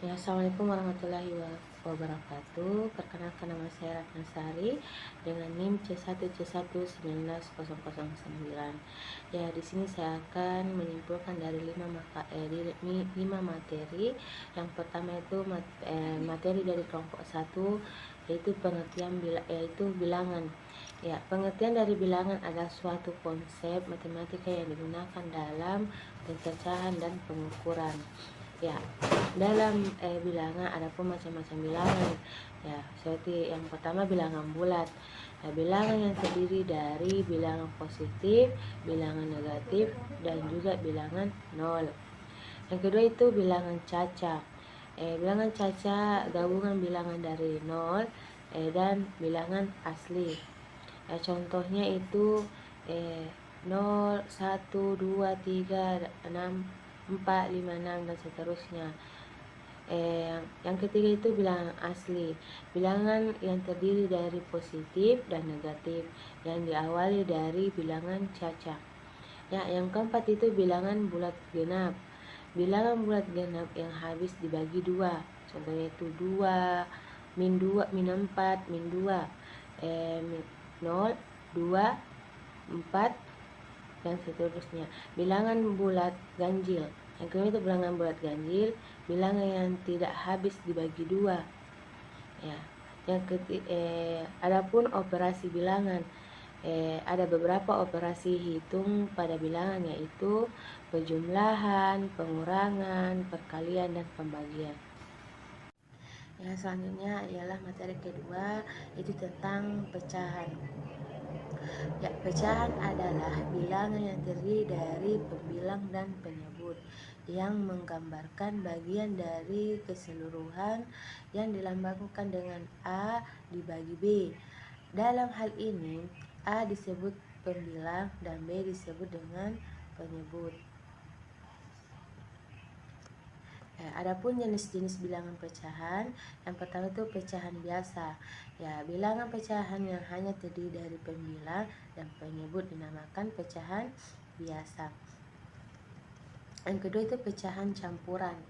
Ya, assalamualaikum warahmatullahi wabarakatuh. Perkenalkan, nama saya Ratna Sari dengan NIM C1C1190009. Ya, di sini saya akan menyimpulkan dari 5 materi. Yang pertama itu materi dari kelompok 1, yaitu yaitu bilangan. Ya, pengertian dari bilangan adalah suatu konsep matematika yang digunakan dalam pencacahan dan pengukuran. Ya, dalam bilangan ada pun macam-macam bilangan. Ya, seperti yang pertama bilangan bulat. Nah, bilangan yang terdiri dari bilangan positif, bilangan negatif, dan juga bilangan nol. Yang kedua itu bilangan caca. Bilangan caca gabungan bilangan dari nol dan bilangan asli. Contohnya itu 0, 1, 2, 3, 6, 4, 5, 6 dan seterusnya. Yang ketiga itu bilangan asli, bilangan yang terdiri dari positif dan negatif yang diawali dari bilangan caca. Ya, yang keempat itu bilangan bulat genap, bilangan bulat genap yang habis dibagi 2. Contohnya itu 2, min 2, min 4, min 2, 0, 2, 4 dan seterusnya. Bilangan bulat ganjil, yang kedua itu bilangan bulat ganjil, bilangan yang tidak habis dibagi 2. Ya, yang adapun operasi bilangan, ada beberapa operasi hitung pada bilangan, yaitu penjumlahan, pengurangan, perkalian, dan pembagian. Ya, selanjutnya ialah materi kedua, itu tentang pecahan. Ya, pecahan adalah bilangan yang terdiri dari pembilang dan penyebut yang menggambarkan bagian dari keseluruhan yang dilambangkan dengan A dibagi B. Dalam hal ini, A disebut pembilang dan B disebut dengan penyebut. Adapun jenis-jenis bilangan pecahan, yang pertama itu pecahan biasa. Ya, bilangan pecahan yang hanya terdiri dari pembilang dan penyebut dinamakan pecahan biasa. Yang kedua itu pecahan campuran.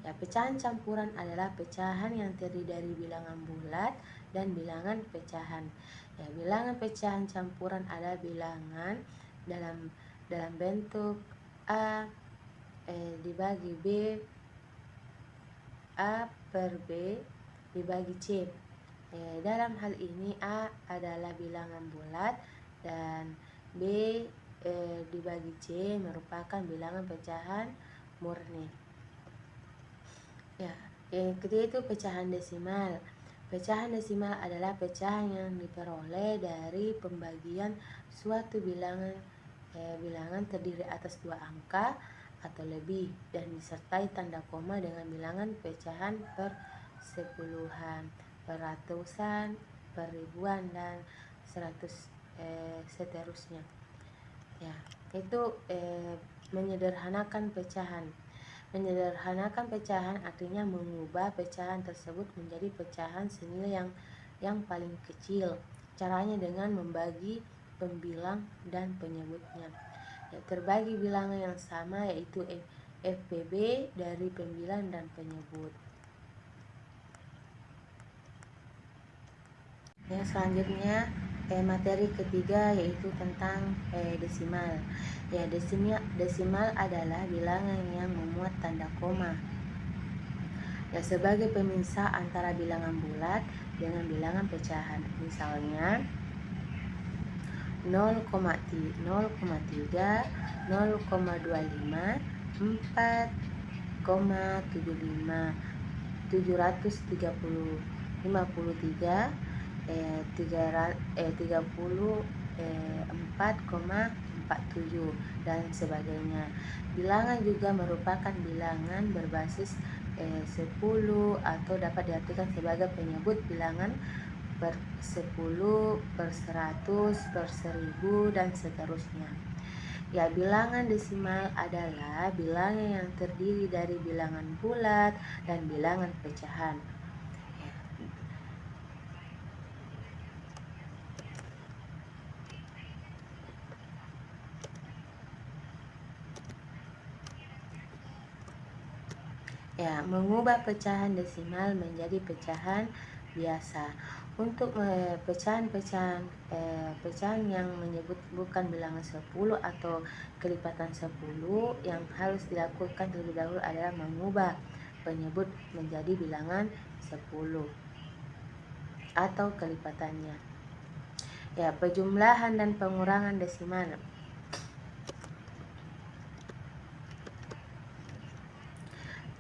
Ya, pecahan campuran adalah pecahan yang terdiri dari bilangan bulat dan bilangan pecahan. Ya, bilangan pecahan campuran adalah bilangan dalam bentuk A dibagi B, A per B dibagi C. Dalam hal ini A adalah bilangan bulat dan B dibagi C merupakan bilangan pecahan murni. Ya, yang ketiga itu pecahan desimal. Pecahan desimal adalah pecahan yang diperoleh dari pembagian suatu bilangan terdiri atas 2 angka atau lebih dan disertai tanda koma dengan bilangan pecahan per sepuluhan, per ratusan, per ribuan, dan 100 seterusnya. Ya, itu menyederhanakan pecahan. Menyederhanakan pecahan artinya mengubah pecahan tersebut menjadi pecahan senilai yang paling kecil. Caranya dengan membagi pembilang dan penyebutnya. Ya, terbagi bilangan yang sama, yaitu FPB dari pembilang dan penyebut. Ya, selanjutnya materi ketiga yaitu tentang desimal. Ya, desimal adalah bilangan yang memuat tanda koma. Ya, sebagai pemisah antara bilangan bulat dengan bilangan pecahan. Misalnya 0,3, 0,25, 4,75, 733, 34,47 dan sebagainya. Bilangan juga merupakan bilangan berbasis 10 atau dapat diartikan sebagai penyebut bilangan per 10, per 100, per 1000 dan seterusnya. Ya, bilangan desimal adalah bilangan yang terdiri dari bilangan bulat dan bilangan pecahan. Ya, mengubah pecahan desimal menjadi pecahan biasa. Untuk pecahan yang menyebut bukan bilangan 10 atau kelipatan 10, yang harus dilakukan terlebih dahulu adalah mengubah penyebut menjadi bilangan 10 atau kelipatannya. Ya, penjumlahan dan pengurangan desimal.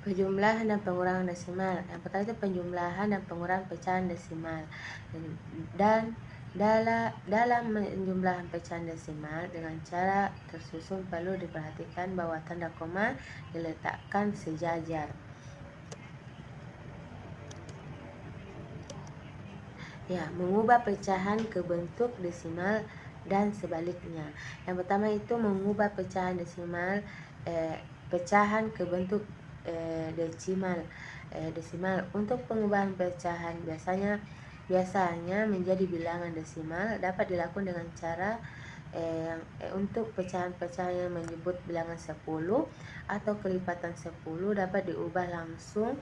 Penjumlahan dan pengurangan desimal. Yang pertama itu penjumlahan dan pengurangan pecahan desimal. Dan dalam penjumlahan pecahan desimal dengan cara tersusun perlu diperhatikan bahwa tanda koma diletakkan sejajar. Ya, mengubah pecahan ke bentuk desimal dan sebaliknya. Yang pertama itu mengubah pecahan desimal pecahan ke bentuk desimal. Untuk pengubahan pecahan biasanya menjadi bilangan desimal dapat dilakukan dengan cara untuk pecahan-pecahan yang menyebut bilangan 10 atau kelipatan 10 dapat diubah langsung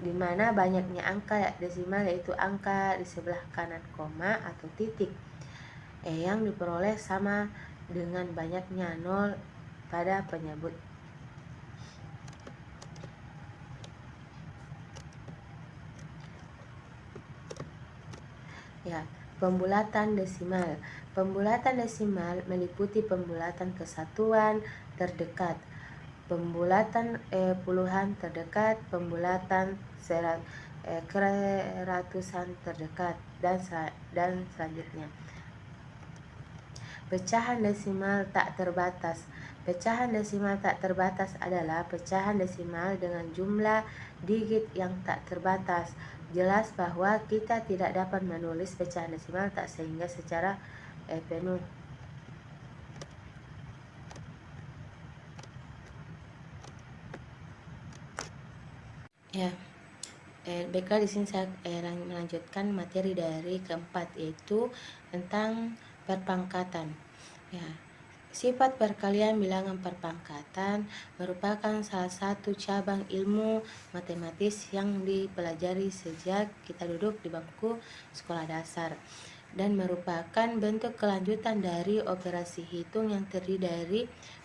di mana banyaknya angka desimal, yaitu angka di sebelah kanan koma atau titik yang diperoleh sama dengan banyaknya 0 pada penyebut. Ya, pembulatan desimal. Pembulatan desimal meliputi pembulatan kesatuan terdekat, pembulatan puluhan terdekat, pembulatan keratusan terdekat, dan selanjutnya. Pecahan desimal tak terbatas. Pecahan desimal tak terbatas adalah pecahan desimal dengan jumlah digit yang tak terbatas. Jelas bahwa kita tidak dapat menulis pecahan desimal tak sehingga secara penuh. Ya, baiklah, di sini saya melanjutkan materi dari keempat, yaitu tentang perpangkatan. Ya, sifat perkalian bilangan perpangkatan merupakan salah satu cabang ilmu matematis yang dipelajari sejak kita duduk di bangku sekolah dasar dan merupakan bentuk kelanjutan dari operasi hitung yang terdiri dari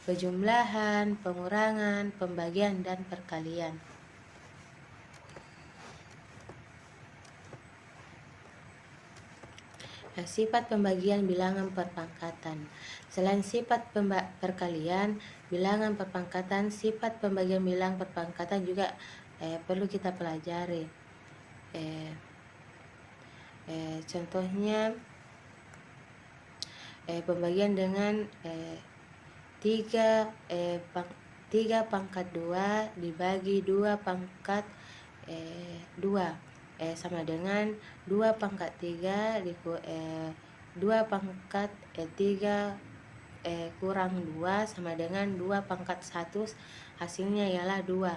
penjumlahan, pengurangan, pembagian, dan perkalian. Sifat pembagian bilangan perpangkatan. Selain sifat perkalian bilangan perpangkatan, sifat pembagian bilangan perpangkatan juga perlu kita pelajari. Contohnya pembagian dengan 3 pangkat 2 dibagi 2 pangkat 2 sama dengan 2 pangkat 3 2 pangkat 3 kurang 2 sama dengan 2 pangkat 1, hasilnya ialah 2.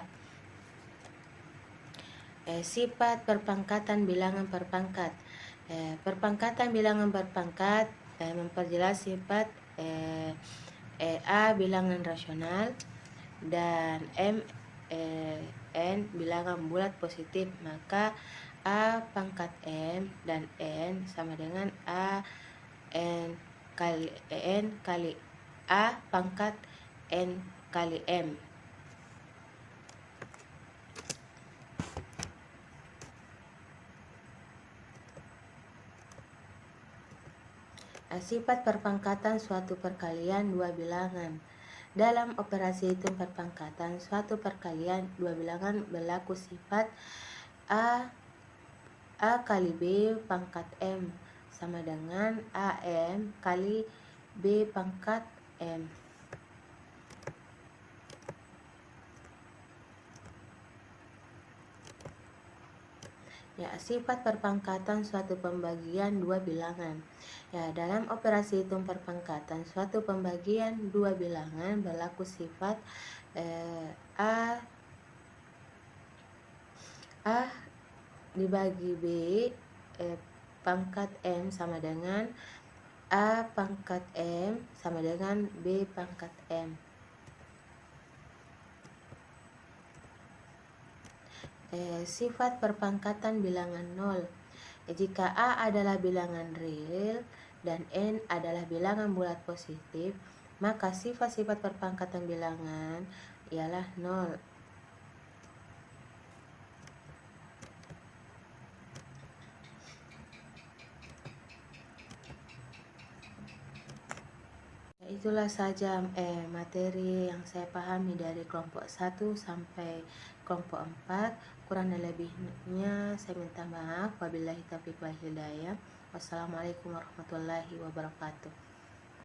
Sifat perpangkatan bilangan perpangkat. Perpangkatan bilangan perpangkat memperjelas sifat A bilangan rasional dan N bilangan bulat positif, maka A pangkat M dan N sama dengan N kali A pangkat N kali M. Sifat perpangkatan suatu perkalian dua bilangan. Dalam operasi hitung perpangkatan suatu perkalian dua bilangan berlaku sifat A kali B pangkat M sama dengan AM kali B pangkat M. Ya, sifat perpangkatan suatu pembagian dua bilangan. Ya, dalam operasi hitung perpangkatan suatu pembagian dua bilangan berlaku sifat A dibagi B pangkat M sama dengan A pangkat M sama dengan B pangkat M. Sifat perpangkatan bilangan 0. Jika A adalah bilangan real dan N adalah bilangan bulat positif, maka sifat-sifat perpangkatan bilangan ialah 0. Itulah saja materi yang saya pahami dari kelompok 1 sampai kelompok 4. Kurang dan lebihnya saya minta maaf. Wabillahi taufiq wal hidayah. Wassalamualaikum warahmatullahi wabarakatuh.